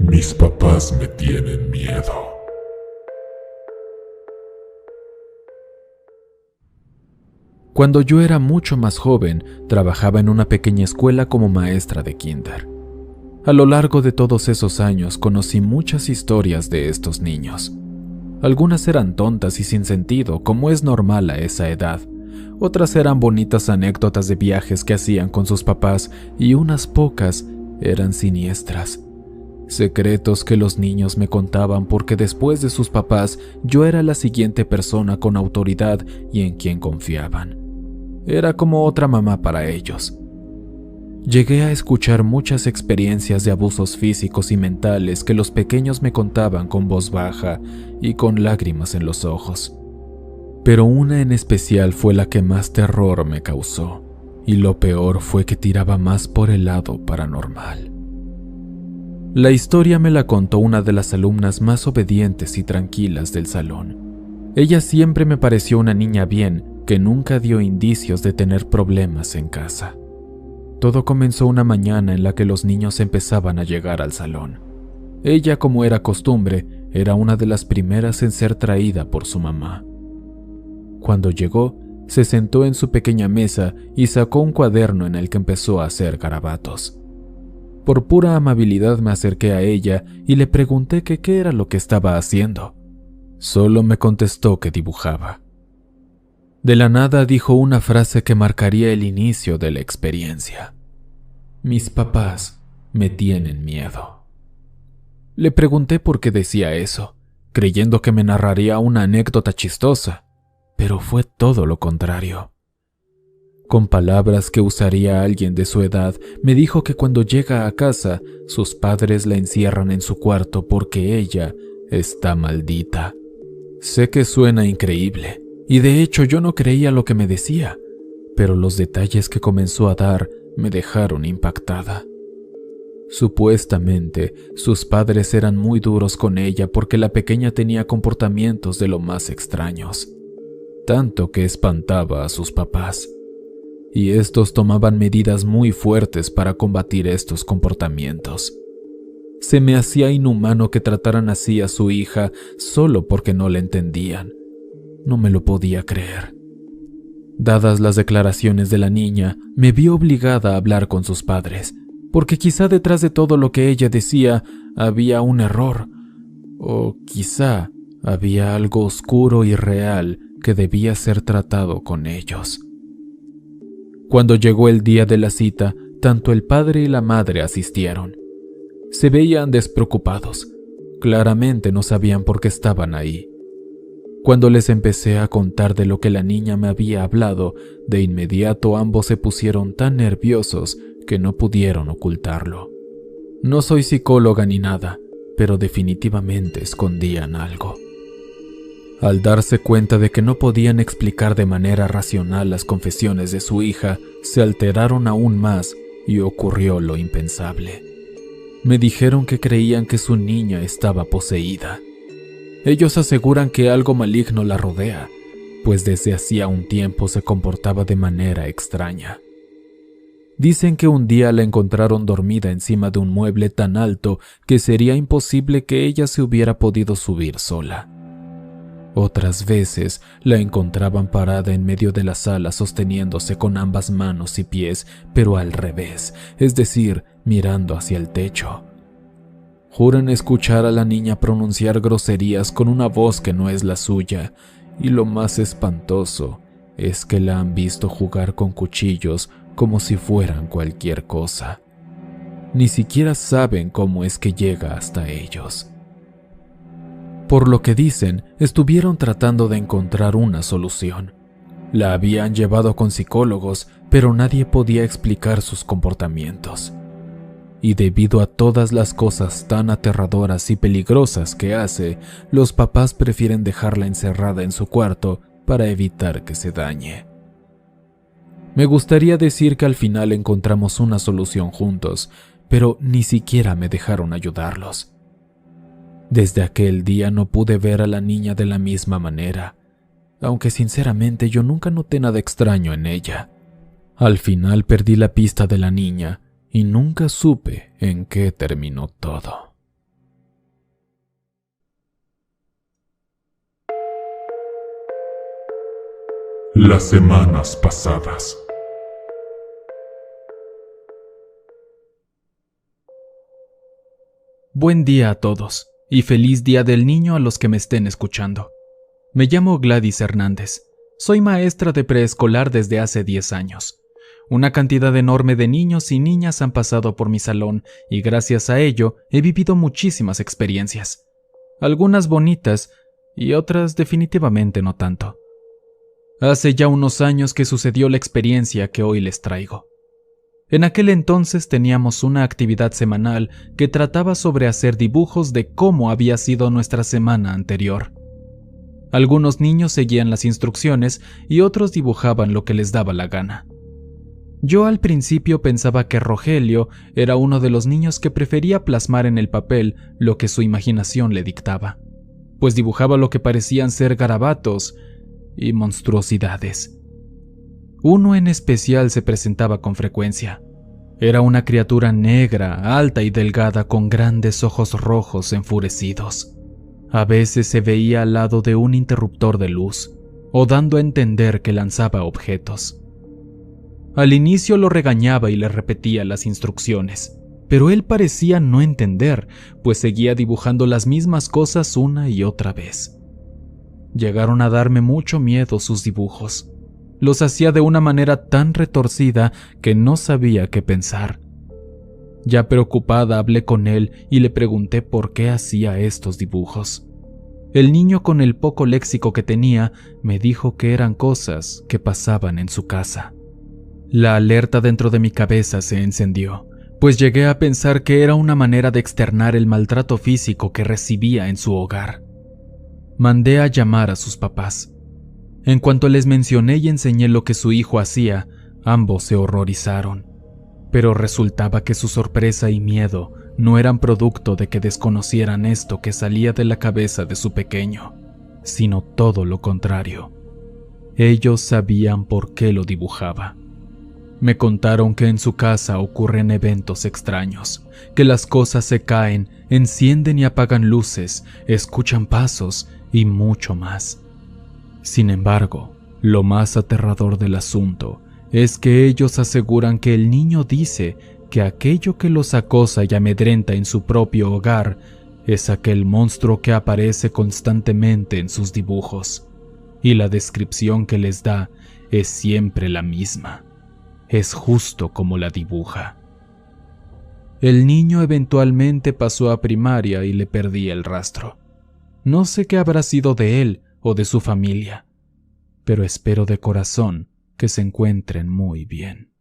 Mis papás me tienen miedo. Cuando yo era mucho más joven, trabajaba en una pequeña escuela como maestra de kinder. A lo largo de todos esos años conocí muchas historias de estos niños. Algunas eran tontas y sin sentido, como es normal a esa edad. Otras eran bonitas anécdotas de viajes que hacían con sus papás y unas pocas eran siniestras. Secretos que los niños me contaban porque después de sus papás yo era la siguiente persona con autoridad y en quien confiaban. Era como otra mamá para ellos. Llegué a escuchar muchas experiencias de abusos físicos y mentales que los pequeños me contaban con voz baja y con lágrimas en los ojos. Pero una en especial fue la que más terror me causó, y lo peor fue que tiraba más por el lado paranormal. La historia me la contó una de las alumnas más obedientes y tranquilas del salón. Ella siempre me pareció una niña bien, que nunca dio indicios de tener problemas en casa. Todo comenzó una mañana en la que los niños empezaban a llegar al salón. Ella, como era costumbre, era una de las primeras en ser traída por su mamá. Cuando llegó, se sentó en su pequeña mesa y sacó un cuaderno en el que empezó a hacer garabatos. Por pura amabilidad me acerqué a ella y le pregunté que qué era lo que estaba haciendo. Solo me contestó que dibujaba. De la nada dijo una frase que marcaría el inicio de la experiencia. Mis papás me tienen miedo. Le pregunté por qué decía eso, creyendo que me narraría una anécdota chistosa, pero fue todo lo contrario. Con palabras que usaría alguien de su edad, me dijo que cuando llega a casa, sus padres la encierran en su cuarto porque ella está maldita. Sé que suena increíble, y de hecho yo no creía lo que me decía, pero los detalles que comenzó a dar me dejaron impactada. Supuestamente, sus padres eran muy duros con ella porque la pequeña tenía comportamientos de lo más extraños, tanto que espantaba a sus papás. Y estos tomaban medidas muy fuertes para combatir estos comportamientos. Se me hacía inhumano que trataran así a su hija solo porque no la entendían. No me lo podía creer. Dadas las declaraciones de la niña, me vi obligada a hablar con sus padres, porque quizá detrás de todo lo que ella decía había un error, o quizá había algo oscuro y real que debía ser tratado con ellos. Cuando llegó el día de la cita, tanto el padre y la madre asistieron. Se veían despreocupados. Claramente no sabían por qué estaban ahí. Cuando les empecé a contar de lo que la niña me había hablado, de inmediato ambos se pusieron tan nerviosos que no pudieron ocultarlo. No soy psicóloga ni nada, pero definitivamente escondían algo. Al darse cuenta de que no podían explicar de manera racional las confesiones de su hija, se alteraron aún más y ocurrió lo impensable. Me dijeron que creían que su niña estaba poseída. Ellos aseguran que algo maligno la rodea, pues desde hacía un tiempo se comportaba de manera extraña. Dicen que un día la encontraron dormida encima de un mueble tan alto que sería imposible que ella se hubiera podido subir sola. Otras veces la encontraban parada en medio de la sala sosteniéndose con ambas manos y pies, pero al revés, es decir, mirando hacia el techo. Juran escuchar a la niña pronunciar groserías con una voz que no es la suya, y lo más espantoso es que la han visto jugar con cuchillos como si fueran cualquier cosa. Ni siquiera saben cómo es que llega hasta ellos. Por lo que dicen, estuvieron tratando de encontrar una solución. La habían llevado con psicólogos, pero nadie podía explicar sus comportamientos. Y debido a todas las cosas tan aterradoras y peligrosas que hace, los papás prefieren dejarla encerrada en su cuarto para evitar que se dañe. Me gustaría decir que al final encontramos una solución juntos, pero ni siquiera me dejaron ayudarlos. Desde aquel día no pude ver a la niña de la misma manera, aunque sinceramente yo nunca noté nada extraño en ella. Al final perdí la pista de la niña y nunca supe en qué terminó todo. Las semanas pasadas. Buen día a todos, y feliz Día del Niño a los que me estén escuchando. Me llamo Gladys Hernández. Soy maestra de preescolar desde hace 10 años. Una cantidad enorme de niños y niñas han pasado por mi salón y gracias a ello he vivido muchísimas experiencias. Algunas bonitas y otras definitivamente no tanto. Hace ya unos años que sucedió la experiencia que hoy les traigo. En aquel entonces teníamos una actividad semanal que trataba sobre hacer dibujos de cómo había sido nuestra semana anterior. Algunos niños seguían las instrucciones y otros dibujaban lo que les daba la gana. Yo al principio pensaba que Rogelio era uno de los niños que prefería plasmar en el papel lo que su imaginación le dictaba, pues dibujaba lo que parecían ser garabatos y monstruosidades. Uno en especial se presentaba con frecuencia. Era una criatura negra, alta y delgada con grandes ojos rojos enfurecidos. A veces se veía al lado de un interruptor de luz, o dando a entender que lanzaba objetos. Al inicio lo regañaba y le repetía las instrucciones, pero él parecía no entender, pues seguía dibujando las mismas cosas una y otra vez. Llegaron a darme mucho miedo sus dibujos. Los hacía de una manera tan retorcida que no sabía qué pensar. Ya preocupada hablé con él y le pregunté por qué hacía estos dibujos. El niño, con el poco léxico que tenía, me dijo que eran cosas que pasaban en su casa. La alerta dentro de mi cabeza se encendió, pues llegué a pensar que era una manera de externar el maltrato físico que recibía en su hogar. Mandé a llamar a sus papás. En cuanto les mencioné y enseñé lo que su hijo hacía, ambos se horrorizaron. Pero resultaba que su sorpresa y miedo no eran producto de que desconocieran esto que salía de la cabeza de su pequeño, sino todo lo contrario. Ellos sabían por qué lo dibujaba. Me contaron que en su casa ocurren eventos extraños, que las cosas se caen, encienden y apagan luces, escuchan pasos y mucho más. Sin embargo, lo más aterrador del asunto es que ellos aseguran que el niño dice que aquello que los acosa y amedrenta en su propio hogar es aquel monstruo que aparece constantemente en sus dibujos, y la descripción que les da es siempre la misma. Es justo como la dibuja. El niño eventualmente pasó a primaria y le perdí el rastro. No sé qué habrá sido de él o de su familia, pero espero de corazón que se encuentren muy bien.